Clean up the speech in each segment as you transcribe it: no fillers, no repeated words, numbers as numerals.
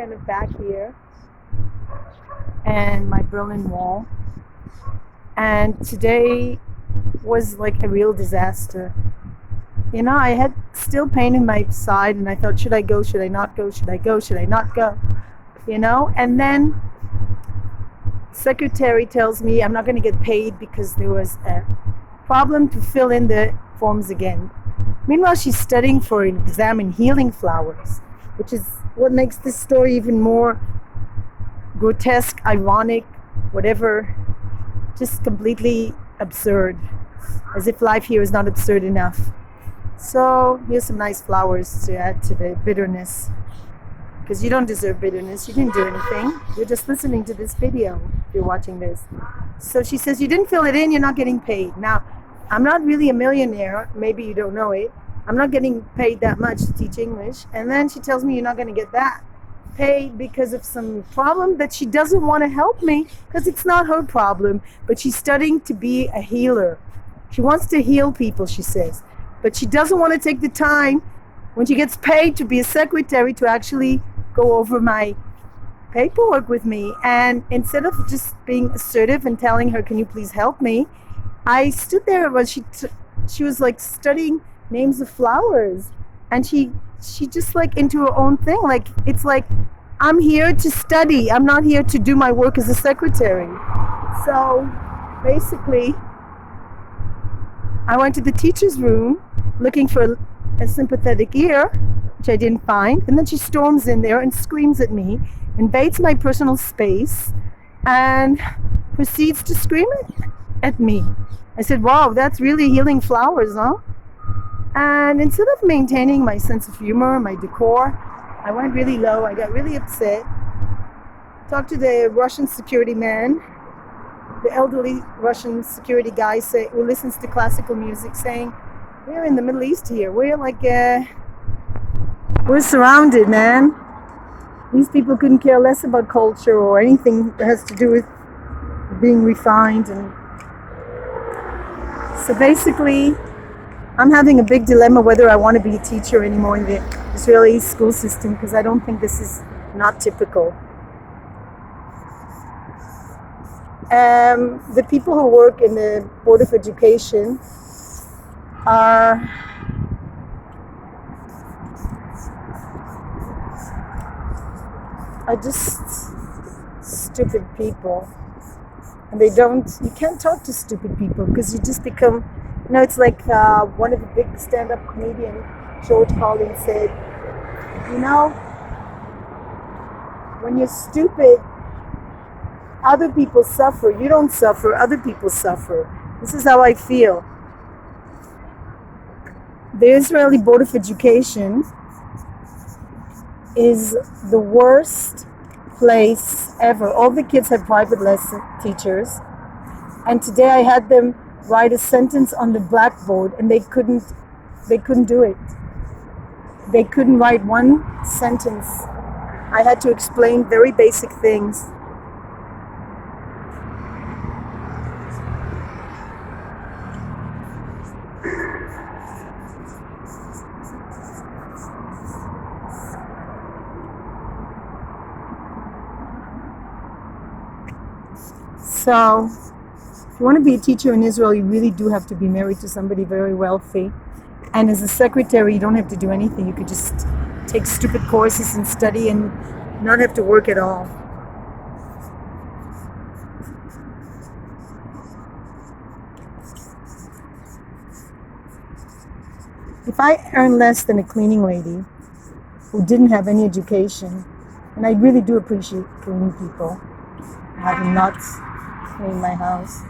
kind of back here and my Berlin Wall. And today was like a real disaster. You know, I had still pain in my side and I thought, should I go? Should I not go? Should I go? Should I not go? You know, and then secretary tells me I'm not going to get paid because there was a problem to fill in the forms again. Meanwhile, she's studying for an exam in healing flowers, which is what makes this story even more grotesque, ironic, whatever, just completely absurd, as if life here is not absurd enough. So here's some nice flowers to add to the bitterness, because you don't deserve bitterness. You didn't do anything. You're just listening to this video if you're watching this. So she says, you didn't fill it in, you're not getting paid. Now, I'm not really a millionaire. Maybe you don't know it. I'm not getting paid that much to teach English. And then she tells me you're not going to get that paid because of some problem that she doesn't want to help me, because it's not her problem. But she's studying to be a healer. She wants to heal people, she says. But she doesn't want to take the time when she gets paid to be a secretary to actually go over my paperwork with me. And instead of just being assertive and telling her, can you please help me, I stood there while she was like studying names of flowers, and she just like into her own thing. Like, it's like, I'm here to study, I'm not here to do my work as a secretary. So basically I went to the teacher's room looking for a sympathetic ear, which I didn't find, and then she storms in there and screams at me, invades my personal space, and proceeds to scream at me. I said, wow, that's really healing flowers, huh? And instead of maintaining my sense of humor, my decor, I went really low. I got really upset. Talked to the Russian security man, the elderly Russian security guy who listens to classical music, saying, we're in the Middle East here. We're like, we're surrounded, man. These people couldn't care less about culture or anything that has to do with being refined. And so basically, I'm having a big dilemma whether I want to be a teacher anymore in the Israeli school system, because I don't think this is not typical. The people who work in the Board of Education are just stupid people. And you can't talk to stupid people because you just become, it's like one of the big stand-up comedian, George Carlin, said, when you're stupid, other people suffer. You don't suffer, other people suffer. This is how I feel. The Israeli Board of Education is the worst place ever. All the kids have private lesson teachers, and today I had them write a sentence on the blackboard, and they couldn't do it. They couldn't write one sentence. I had to explain very basic things. So, if you want to be a teacher in Israel, you really do have to be married to somebody very wealthy. And as a secretary, you don't have to do anything. You could just take stupid courses and study and not have to work at all. If I earn less than a cleaning lady who didn't have any education, and I really do appreciate cleaning people, having nuts clean my house,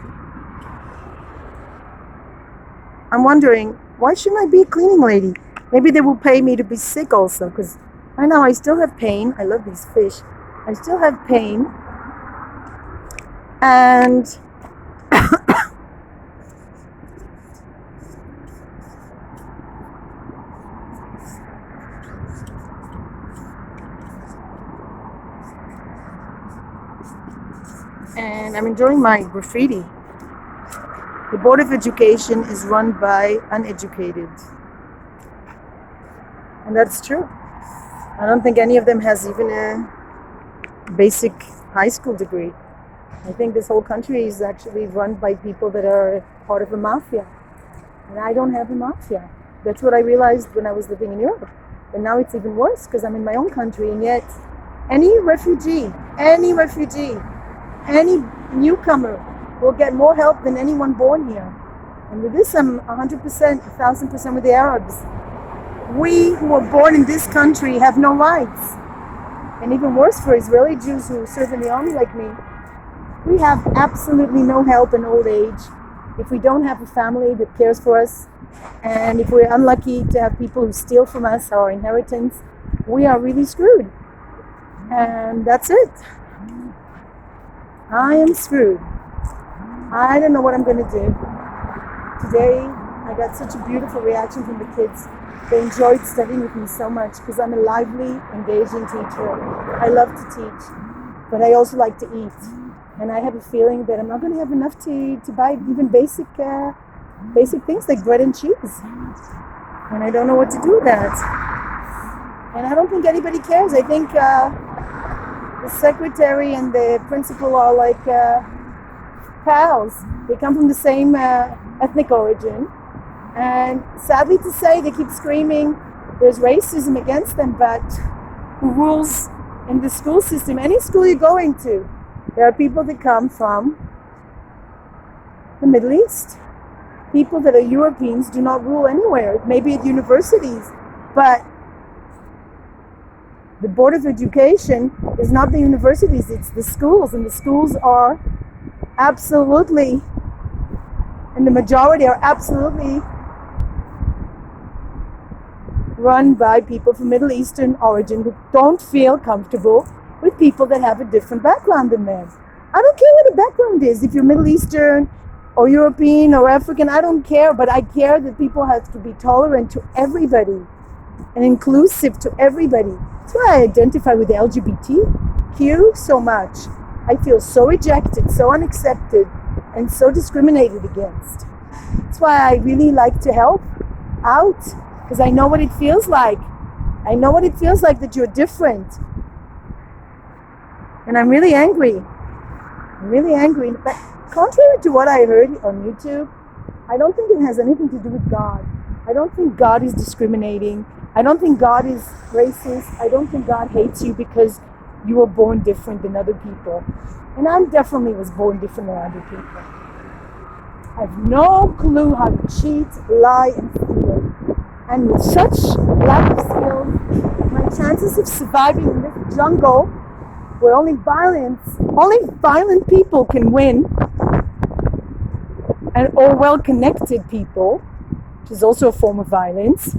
I'm wondering, why shouldn't I be a cleaning lady? Maybe they will pay me to be sick also, because I know I still have pain. I love these fish. I still have pain. And I'm enjoying my graffiti. The Board of Education is run by uneducated. And that's true. I don't think any of them has even a basic high school degree. I think this whole country is actually run by people that are part of a mafia. And I don't have a mafia. That's what I realized when I was living in Europe. And now it's even worse because I'm in my own country. And yet, any refugee, any newcomer will get more help than anyone born here. And with this, I'm 100%, 1,000% with the Arabs. We who are born in this country have no rights. And even worse for Israeli Jews who serve in the army like me, we have absolutely no help in old age. If we don't have a family that cares for us, and if we're unlucky to have people who steal from us our inheritance, we are really screwed. And that's it. I am screwed. I don't know what I'm going to do. Today, I got such a beautiful reaction from the kids. They enjoyed studying with me so much because I'm a lively, engaging teacher. I love to teach, but I also like to eat. And I have a feeling that I'm not going to have enough to buy even basic things like bread and cheese. And I don't know what to do with that. And I don't think anybody cares. I think the secretary and the principal are like pals. They come from the same ethnic origin. And sadly to say, they keep screaming there's racism against them, but who rules in the school system? Any school you're going to, there are people that come from the Middle East. People that are Europeans do not rule anywhere, maybe at universities, but the Board of Education is not the universities, it's the schools, and the schools are absolutely, and the majority are absolutely run by people from Middle Eastern origin who don't feel comfortable with people that have a different background than theirs. I don't care what the background is. If you're Middle Eastern or European or African, I don't care, but I care that people have to be tolerant to everybody and inclusive to everybody. That's why I identify with the LGBTQ so much. I feel so rejected, so unaccepted, and so discriminated against. That's why I really like to help out, because I know what it feels like. I know what it feels like that you're different. And I'm really angry. But contrary to what I heard on YouTube, I don't think it has anything to do with God. I don't think God is discriminating. I don't think God is racist. I don't think God hates you because you were born different than other people. And I definitely was born different than other people. I have no clue how to cheat, lie, and steal. And with such lack of skills, my chances of surviving in this jungle where only violent people can win, or well-connected people, which is also a form of violence.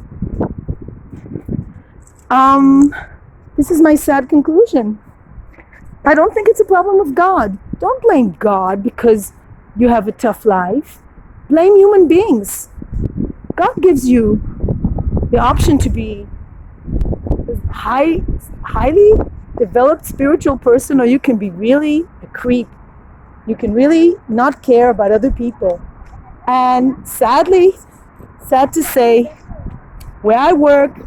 This is my sad conclusion. I don't think it's a problem of God. Don't blame God because you have a tough life. Blame human beings. God gives you the option to be a highly developed spiritual person, or you can be really a creep. You can really not care about other people. And sad to say, where I work,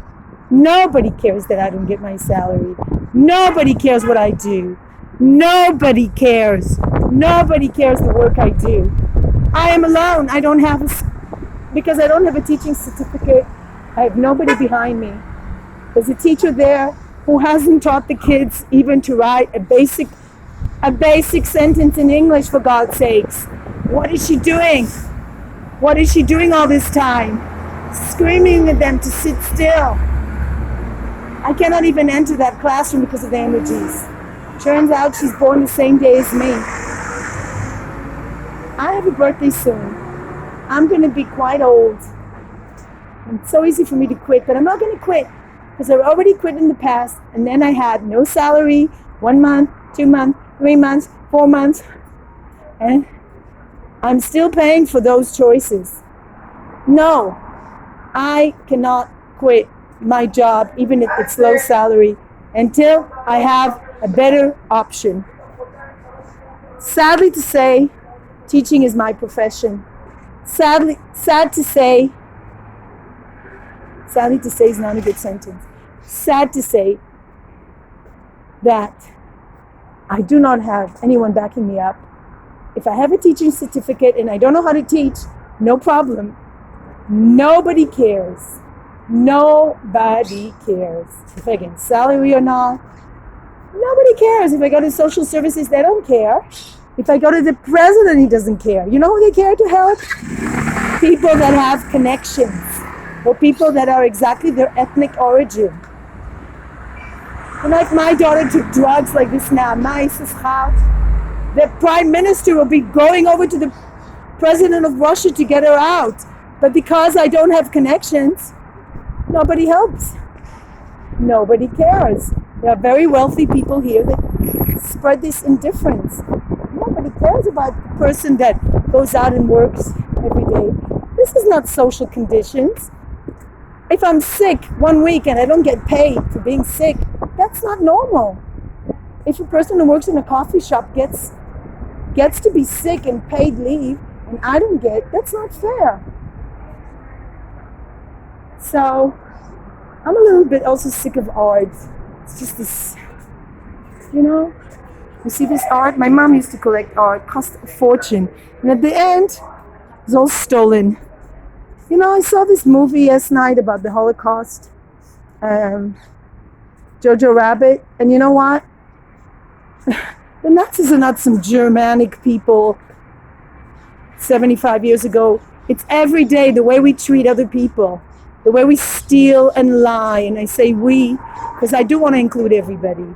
nobody cares that I don't get my salary. Nobody cares what I do. Nobody cares the work I do. I am alone. Because I don't have a teaching certificate, I have nobody behind me. There's a teacher there who hasn't taught the kids even to write a basic sentence in English, for God's sakes. What is she doing? What is she doing all this time? Screaming at them to sit still. I cannot even enter that classroom because of the energies. Turns out she's born the same day as me. I have a birthday soon. I'm going to be quite old. It's so easy for me to quit, but I'm not going to quit because I've already quit in the past, and then I had no salary, 1 month, 2 months, 3 months, 4 months, and I'm still paying for those choices. No, I cannot quit my job, even if it's low salary, until I have a better option. Sadly to say, teaching is my profession. Sad to say is not a good sentence. Sad to say that I do not have anyone backing me up. If I have a teaching certificate and I don't know how to teach, no problem. Nobody cares. Nobody cares. If I get salary or not, nobody cares. If I go to social services, they don't care. If I go to the president, he doesn't care. You know who they care to help? People that have connections, or people that are exactly their ethnic origin. And like my daughter took drugs like this now, the prime minister will be going over to the president of Russia to get her out. But because I don't have connections, nobody helps. Nobody cares. There are very wealthy people here that spread this indifference. Nobody cares about the person that goes out and works every day. This is not social conditions. If I'm sick 1 week and I don't get paid for being sick, that's not normal. If a person who works in a coffee shop gets to be sick and paid leave and I don't get, that's not fair. So I'm a little bit also sick of art. It's just this, you see this art? My mom used to collect art, cost a fortune. And at the end, it's all stolen. I saw this movie last night about the Holocaust, Jojo Rabbit, and you know what? The Nazis are not some Germanic people 75 years ago. It's every day the way we treat other people, the way we steal and lie. And I say we, because I do want to include everybody.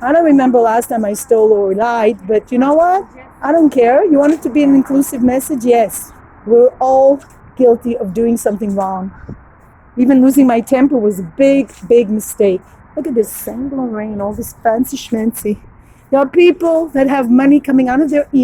I don't remember last time I stole or lied, but you know what? I don't care. You want it to be an inclusive message? Yes. We're all guilty of doing something wrong. Even losing my temper was a big, big mistake. Look at this Saint Laurent, all this fancy schmancy. There are people that have money coming out of their ears.